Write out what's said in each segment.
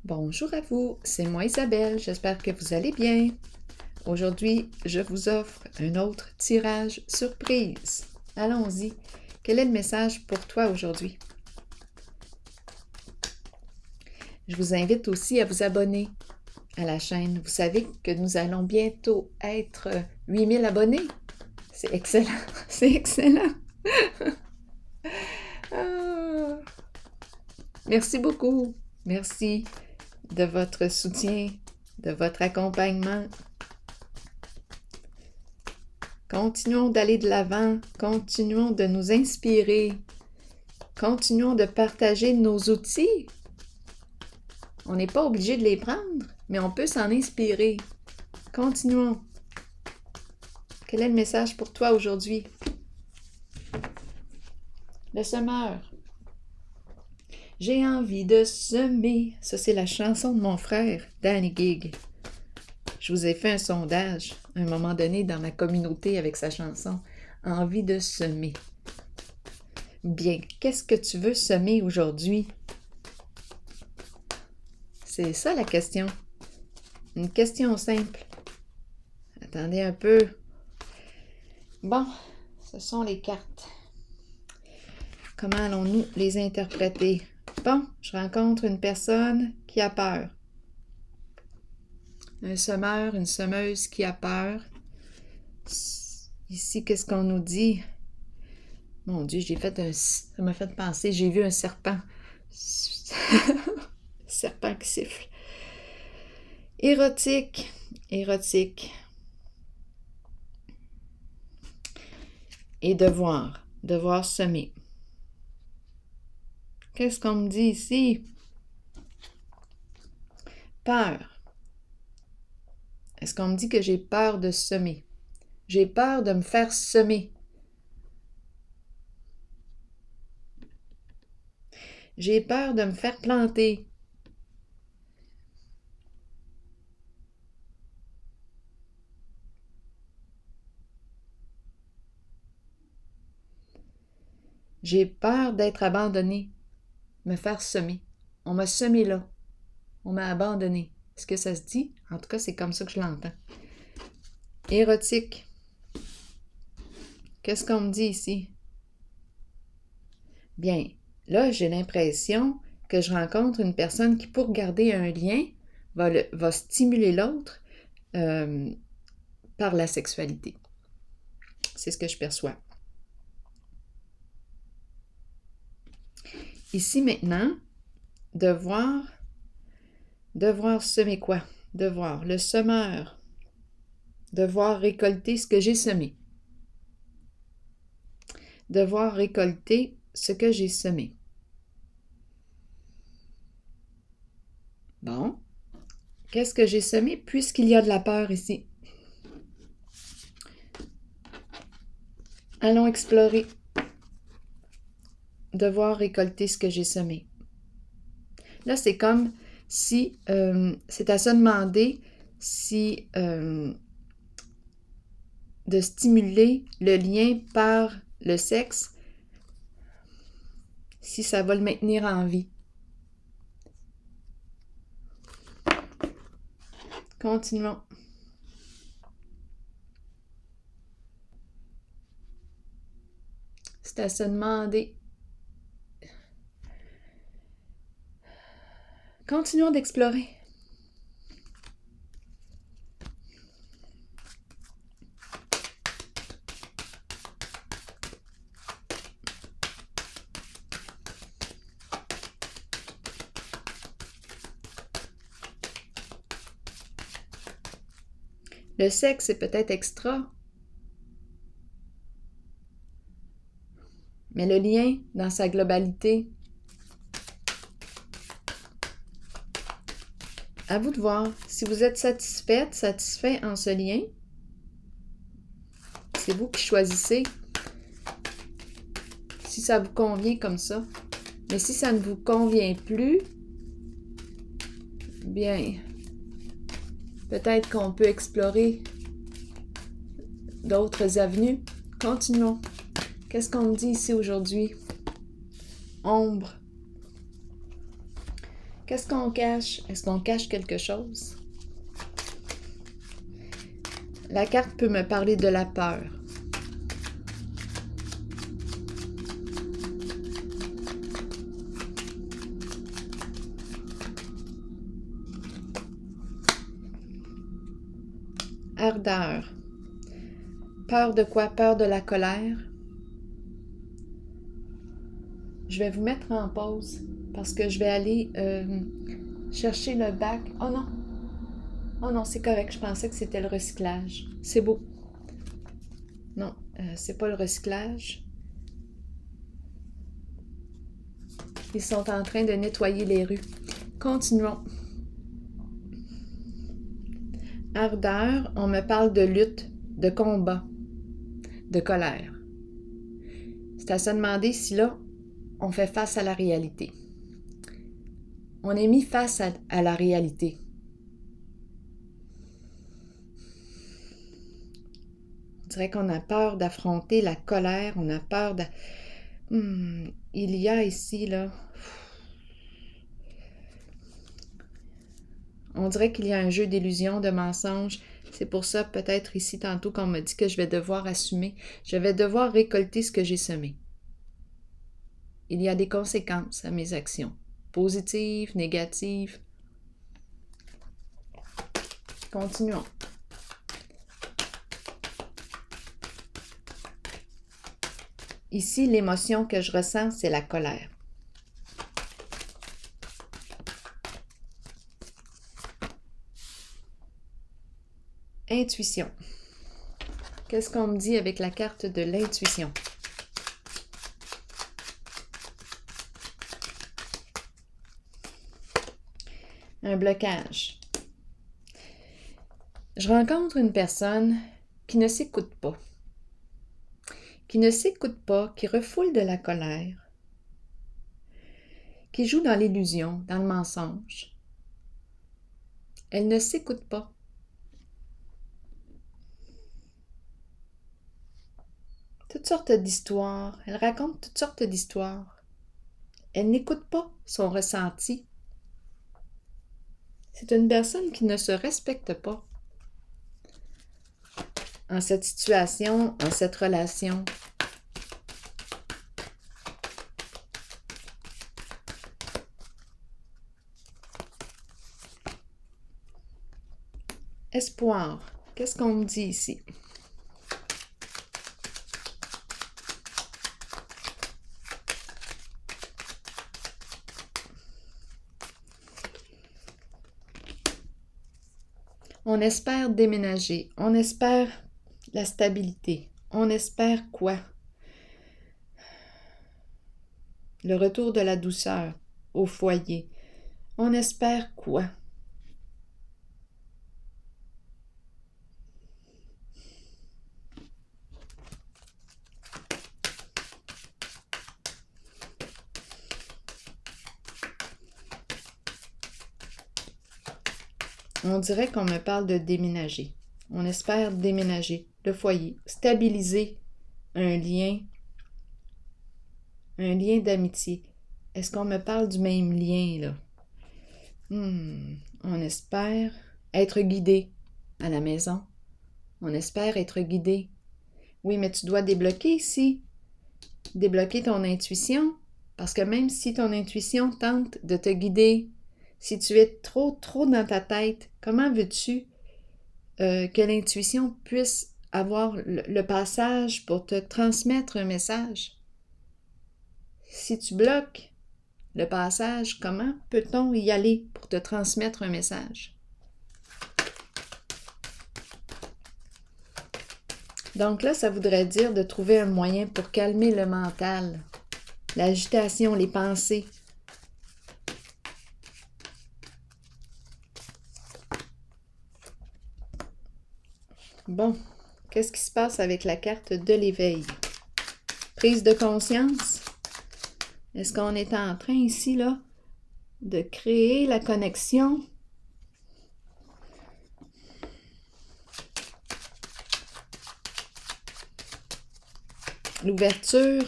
Bonjour à vous, c'est moi Isabelle, j'espère que vous allez bien. Aujourd'hui, je vous offre un autre tirage surprise. Allons-y. Quel est le message pour toi aujourd'hui? Je vous invite aussi à vous abonner à la chaîne. Vous savez que nous allons bientôt être 8000 abonnés. C'est excellent, c'est excellent. Ah. Merci beaucoup. Merci de votre soutien, de votre accompagnement. Continuons d'aller de l'avant, continuons de nous inspirer, continuons de partager nos outils. On n'est pas obligé de les prendre, mais on peut s'en inspirer. Continuons. Quel est le message pour toi aujourd'hui? Le semeur. J'ai envie de semer. Ça, c'est la chanson de mon frère, Danny Gig. Je vous ai fait un sondage à un moment donné dans ma communauté avec sa chanson « Envie de semer ». Bien, qu'est-ce que tu veux semer aujourd'hui? C'est ça la question. Une question simple. Attendez un peu. Bon, ce sont les cartes. Comment allons-nous les interpréter? Bon, je rencontre une personne qui a peur. Un semeur, une semeuse qui a peur. Ici, qu'est-ce qu'on nous dit? Mon Dieu, ça m'a fait penser, j'ai vu un serpent. Serpent qui siffle. Érotique, érotique. Et devoir semer. Qu'est-ce qu'on me dit ici? Peur. Est-ce qu'on me dit que j'ai peur de semer? J'ai peur de me faire semer. J'ai peur de me faire planter. J'ai peur d'être abandonné, me faire semer. On m'a semé là. On m'a abandonné. Est-ce que ça se dit? En tout cas, c'est comme ça que je l'entends. Érotique. Qu'est-ce qu'on me dit ici? Bien, là, j'ai l'impression que je rencontre une personne qui, pour garder un lien, va stimuler l'autre par la sexualité. C'est ce que je perçois. Ici, maintenant, devoir semer quoi? Devoir, le semeur. Devoir récolter ce que j'ai semé. Devoir récolter ce que j'ai semé. Bon. Qu'est-ce que j'ai semé puisqu'il y a de la peur ici? Allons explorer. Devoir récolter ce que j'ai semé. Là, c'est comme si c'est à se demander si de stimuler le lien par le sexe, si ça va le maintenir en vie. Continuons. C'est à se demander. Continuons d'explorer. Le sexe est peut-être extra, mais le lien dans sa globalité, à vous de voir. Si vous êtes satisfaite, satisfait en ce lien, c'est vous qui choisissez si ça vous convient comme ça. Mais si ça ne vous convient plus, bien, peut-être qu'on peut explorer d'autres avenues. Continuons. Qu'est-ce qu'on me dit ici aujourd'hui? Ombre. Qu'est-ce qu'on cache? Est-ce qu'on cache quelque chose? La carte peut me parler de la peur. Ardeur. Peur de quoi? Peur de la colère. Je vais vous mettre en pause parce que je vais aller chercher le bac. Oh non! Oh non, c'est correct. Je pensais que c'était le recyclage. C'est beau. Non, c'est pas le recyclage. Ils sont en train de nettoyer les rues. Continuons. Ardeur, on me parle de lutte, de combat, de colère. C'est à se demander si là, on fait face à la réalité. On est mis face à la réalité. On dirait qu'on a peur d'affronter la colère, on a peur de... il y a ici, là... On dirait qu'il y a un jeu d'illusions, de mensonges. C'est pour ça, peut-être ici, tantôt, qu'on m'a dit que je vais devoir assumer. Je vais devoir récolter ce que j'ai semé. Il y a des conséquences à mes actions. Positives, négatives. Continuons. Ici, l'émotion que je ressens, c'est la colère. Intuition. Qu'est-ce qu'on me dit avec la carte de l'intuition? Un blocage. Je rencontre une personne qui ne s'écoute pas. Qui ne s'écoute pas, qui refoule de la colère, qui joue dans l'illusion, dans le mensonge. Elle ne s'écoute pas. Toutes sortes d'histoires. Elle raconte toutes sortes d'histoires. Elle n'écoute pas son ressenti. C'est une personne qui ne se respecte pas. En cette situation, en cette relation. Espoir. Qu'est-ce qu'on me dit ici? On espère déménager. On espère la stabilité. On espère quoi? Le retour de la douceur au foyer. On espère quoi? On dirait qu'on me parle de déménager. On espère déménager le foyer, stabiliser un lien d'amitié. Est-ce qu'on me parle du même lien, là? On espère être guidé à la maison. On espère être guidé. Oui, mais tu dois débloquer ici. Débloquer ton intuition. Parce que même si ton intuition tente de te guider, si tu es trop dans ta tête, comment veux-tu que l'intuition puisse avoir le passage pour te transmettre un message? Si tu bloques le passage, comment peut-on y aller pour te transmettre un message? Donc là, ça voudrait dire de trouver un moyen pour calmer le mental, l'agitation, les pensées. Bon, qu'est-ce qui se passe avec la carte de l'éveil? Prise de conscience? Est-ce qu'on est en train ici, là, de créer la connexion? L'ouverture?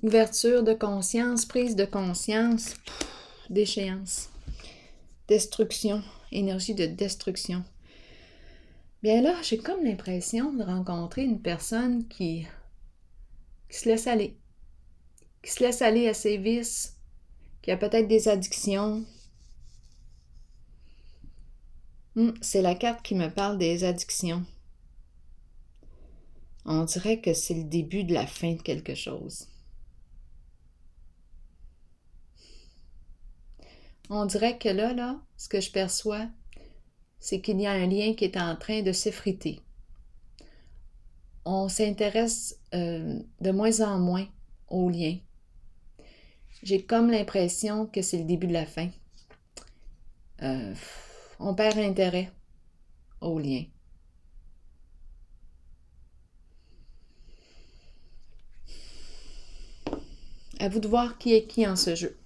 Ouverture de conscience, prise de conscience. déchéance, destruction, énergie de destruction. Bien là, j'ai comme l'impression de rencontrer une personne qui se laisse aller, à ses vices, qui a peut-être des addictions. C'est la carte qui me parle des addictions. On dirait que c'est le début de la fin de quelque chose. On dirait que là, ce que je perçois, c'est qu'il y a un lien qui est en train de s'effriter. On s'intéresse de moins en moins aux liens. J'ai comme l'impression que c'est le début de la fin. On perd intérêt aux liens. À vous de voir qui est qui en ce jeu.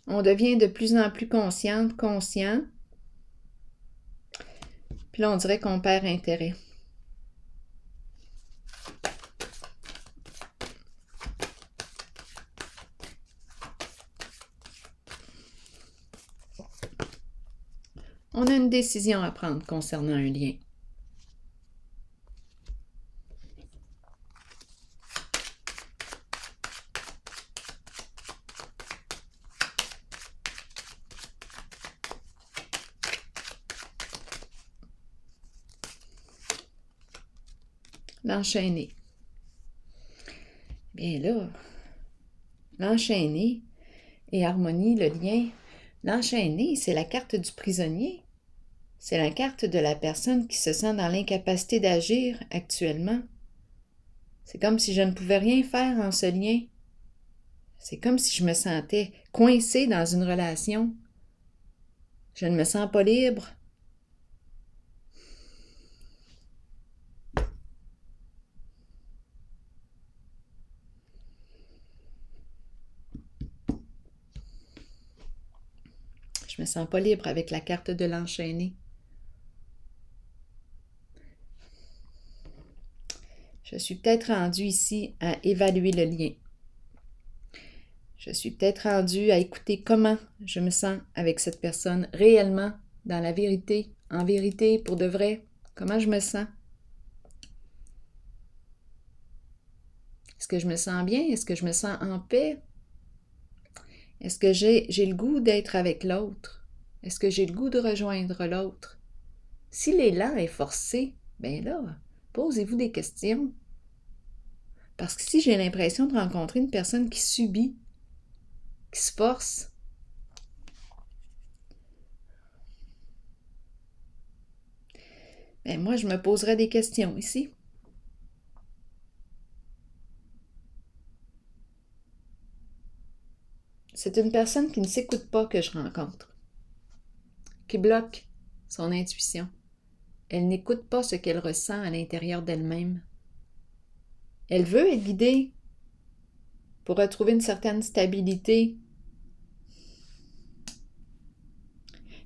On devient de plus en plus conscient. Puis là, on dirait qu'on perd intérêt. On a une décision à prendre concernant un lien. L'enchaîner. Bien là, l'enchaîner et harmonie, le lien. L'enchaîner, c'est la carte du prisonnier. C'est la carte de la personne qui se sent dans l'incapacité d'agir actuellement. C'est comme si je ne pouvais rien faire en ce lien. C'est comme si je me sentais coincée dans une relation. Je ne me sens pas libre. Je me sens pas libre avec la carte de l'enchaîner. Je suis peut-être rendue ici à évaluer le lien. Je suis peut-être rendue à écouter comment je me sens avec cette personne réellement, dans la vérité, en vérité, pour de vrai. Comment je me sens? Est-ce que je me sens bien? Est-ce que je me sens en paix? Est-ce que j'ai le goût d'être avec l'autre? Est-ce que j'ai le goût de rejoindre l'autre? Si l'élan est forcé, bien là, posez-vous des questions. Parce que si j'ai l'impression de rencontrer une personne qui subit, qui se force, bien moi, je me poserais des questions ici. C'est une personne qui ne s'écoute pas que je rencontre, qui bloque son intuition. Elle n'écoute pas ce qu'elle ressent à l'intérieur d'elle-même. Elle veut être guidée pour retrouver une certaine stabilité,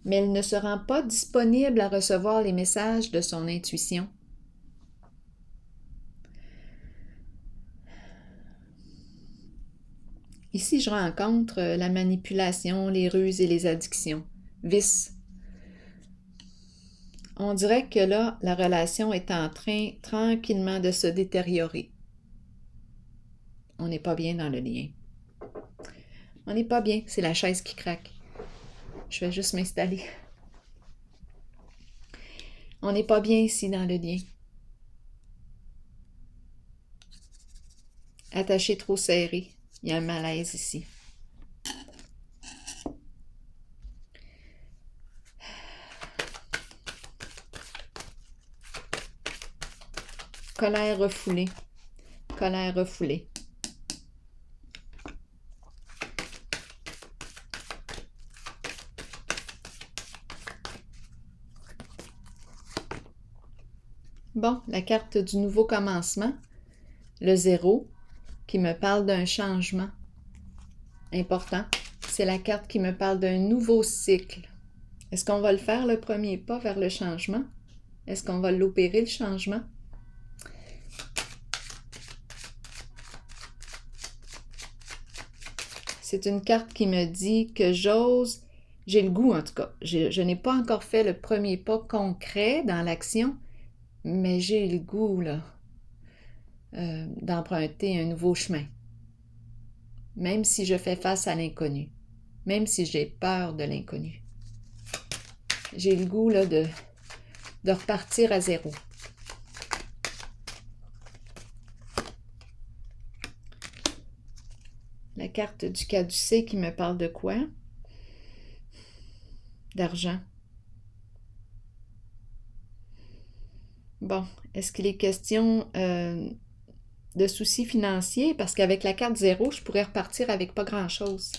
mais elle ne se rend pas disponible à recevoir les messages de son intuition. Ici, je rencontre la manipulation, les ruses et les addictions, vices. On dirait que là, la relation est en train tranquillement de se détériorer. On n'est pas bien dans le lien. On n'est pas bien, c'est la chaise qui craque. Je vais juste m'installer. On n'est pas bien ici dans le lien. Attaché trop serré. Il y a un malaise ici. Colère refoulée. Colère refoulée. Bon, la carte du nouveau commencement, le 0, qui me parle d'un changement important. C'est la carte qui me parle d'un nouveau cycle. Est-ce qu'on va le faire le premier pas vers le changement? Est-ce qu'on va l'opérer, le changement? C'est une carte qui me dit que j'ose, j'ai le goût en tout cas. Je n'ai pas encore fait le premier pas concret dans l'action, mais j'ai le goût là, d'emprunter un nouveau chemin. Même si je fais face à l'inconnu, même si j'ai peur de l'inconnu. J'ai le goût là, de repartir à zéro. La carte du caducée qui me parle de quoi? D'argent. Bon, est-ce qu'il est question de soucis financiers? Parce qu'avec la carte 0, je pourrais repartir avec pas grand-chose.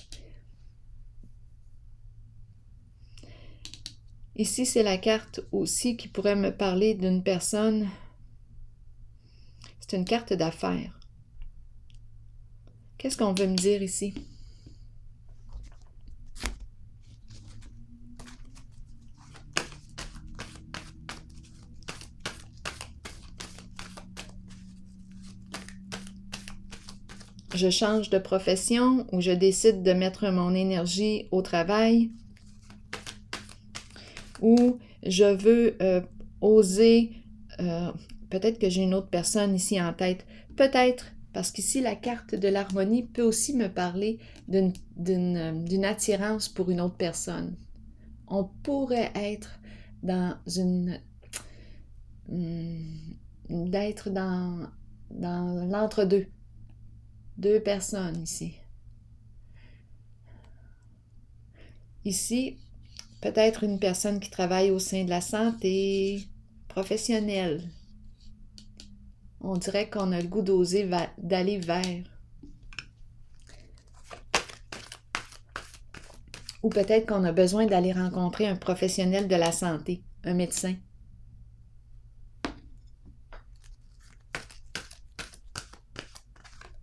Ici, c'est la carte aussi qui pourrait me parler d'une personne. C'est une carte d'affaires. Qu'est-ce qu'on veut me dire ici? Je change de profession ou je décide de mettre mon énergie au travail ou je veux oser, peut-être que j'ai une autre personne ici en tête, peut-être, parce qu'ici la carte de l'harmonie peut aussi me parler d'une attirance pour une autre personne. On pourrait être dans d'être dans l'entre-deux. Deux personnes ici. Ici, peut-être une personne qui travaille au sein de la santé professionnelle. On dirait qu'on a le goût d'oser d'aller vers. Ou peut-être qu'on a besoin d'aller rencontrer un professionnel de la santé, un médecin.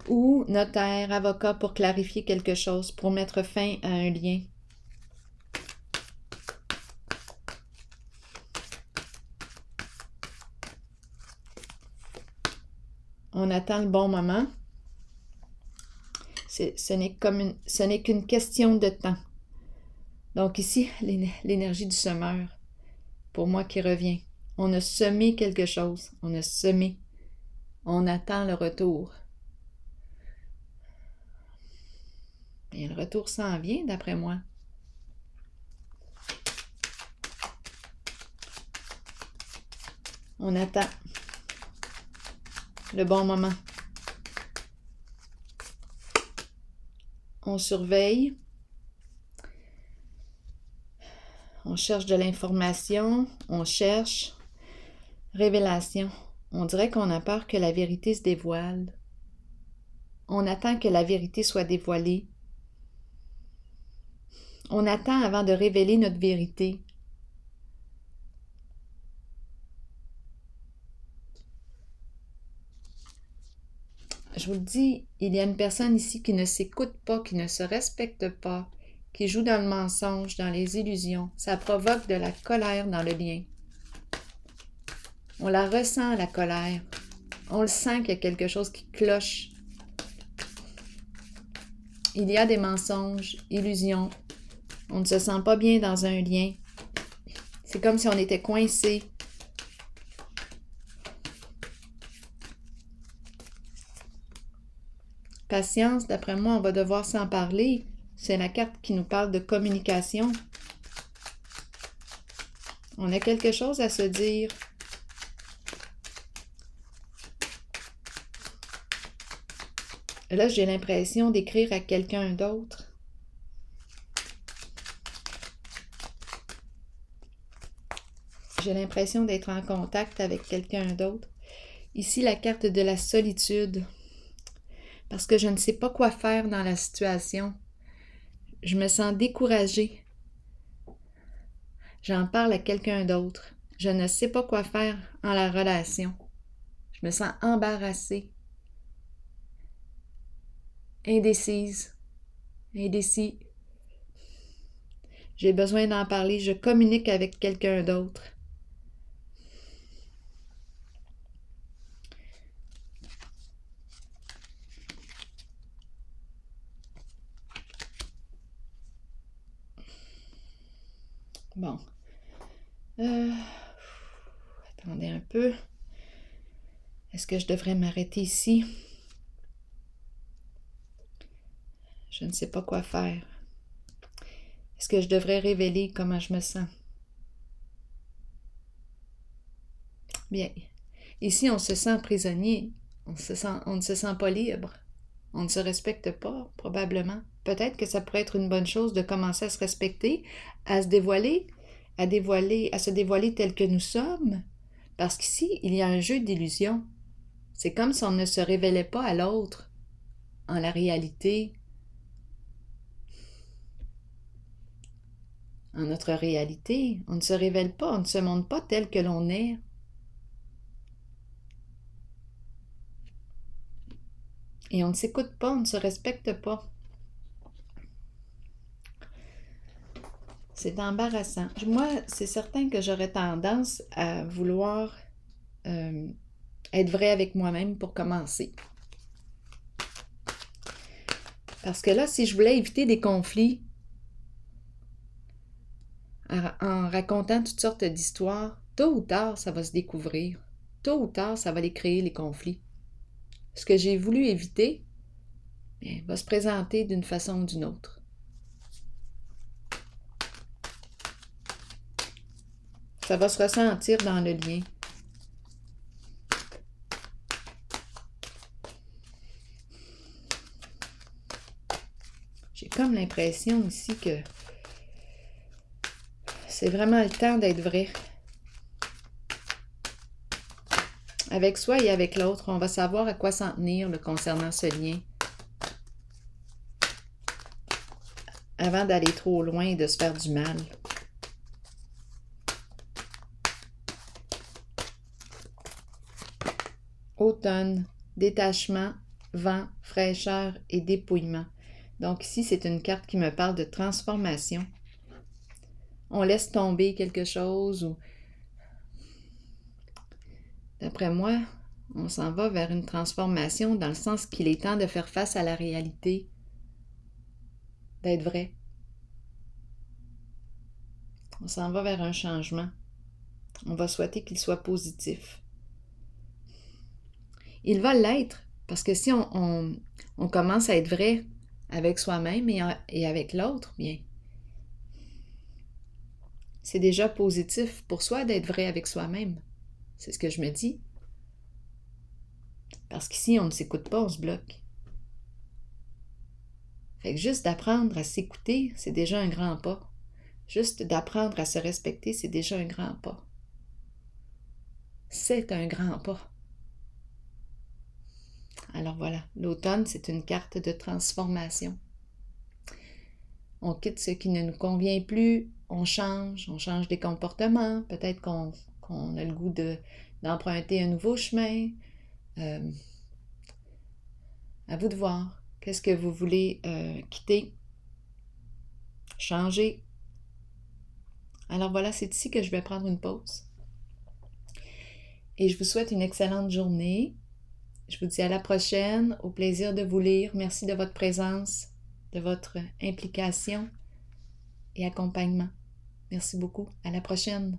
Ou notaire, avocat pour clarifier quelque chose, pour mettre fin à un lien. On attend le bon moment. Ce n'est qu'une question de temps. Donc ici, l'énergie du semeur, pour moi qui revient. On a semé quelque chose. On a semé. On attend le retour. Et le retour s'en vient, d'après moi. On attend le bon moment. On surveille. On cherche de l'information. On cherche. Révélation. On dirait qu'on a peur que la vérité se dévoile. On attend que la vérité soit dévoilée. On attend avant de révéler notre vérité. Je vous le dis, il y a une personne ici qui ne s'écoute pas, qui ne se respecte pas, qui joue dans le mensonge, dans les illusions. Ça provoque de la colère dans le lien. On la ressent, la colère. On le sent qu'il y a quelque chose qui cloche. Il y a des mensonges, illusions. On ne se sent pas bien dans un lien. C'est comme si on était coincé. Patience, d'après moi, on va devoir s'en parler. C'est la carte qui nous parle de communication. On a quelque chose à se dire. Là, j'ai l'impression d'écrire à quelqu'un d'autre. J'ai l'impression d'être en contact avec quelqu'un d'autre. Ici, la carte de la solitude. Parce que je ne sais pas quoi faire dans la situation. Je me sens découragée. J'en parle à quelqu'un d'autre. Je ne sais pas quoi faire en la relation. Je me sens embarrassée. Indécise. Indécis. J'ai besoin d'en parler. Je communique avec quelqu'un d'autre. Bon. Attendez un peu. Est-ce que je devrais m'arrêter ici? Je ne sais pas quoi faire. Est-ce que je devrais révéler comment je me sens? Bien. Ici, on se sent prisonnier. On ne se sent pas libre. On ne se respecte pas, probablement. Peut-être que ça pourrait être une bonne chose de commencer à se respecter, à se dévoiler, à se dévoiler tel que nous sommes. Parce qu'ici, il y a un jeu d'illusion. C'est comme si on ne se révélait pas à l'autre en la réalité, en notre réalité. On ne se révèle pas, on ne se montre pas tel que l'on est. Et on ne s'écoute pas, on ne se respecte pas. C'est embarrassant. Moi, c'est certain que j'aurais tendance à vouloir être vrai avec moi-même pour commencer. Parce que là, si je voulais éviter des conflits en racontant toutes sortes d'histoires, tôt ou tard, ça va se découvrir. Tôt ou tard, ça va les créer, les conflits. Ce que j'ai voulu éviter va se présenter d'une façon ou d'une autre. Ça va se ressentir dans le lien. J'ai comme l'impression ici que c'est vraiment le temps d'être vrai. Avec soi et avec l'autre, on va savoir à quoi s'en tenir concernant ce lien. Avant d'aller trop loin et de se faire du mal. Automne, détachement, vent, fraîcheur et dépouillement. Donc ici, c'est une carte qui me parle de transformation. On laisse tomber quelque chose ou, d'après moi, on s'en va vers une transformation dans le sens qu'il est temps de faire face à la réalité, d'être vrai. On s'en va vers un changement. On va souhaiter qu'il soit positif. Il va l'être, parce que si on commence à être vrai avec soi-même et avec l'autre, bien, c'est déjà positif pour soi d'être vrai avec soi-même. C'est ce que je me dis. Parce qu'ici, on ne s'écoute pas, on se bloque. Fait que juste d'apprendre à s'écouter, c'est déjà un grand pas. Juste d'apprendre à se respecter, c'est déjà un grand pas. C'est un grand pas. Alors voilà, l'automne, c'est une carte de transformation. On quitte ce qui ne nous convient plus, on change des comportements, peut-être qu'on a le goût d'emprunter un nouveau chemin. À vous de voir. Qu'est-ce que vous voulez quitter, changer. Alors voilà, c'est ici que je vais prendre une pause. Et je vous souhaite une excellente journée. Je vous dis à la prochaine. Au plaisir de vous lire. Merci de votre présence, de votre implication et accompagnement. Merci beaucoup. À la prochaine.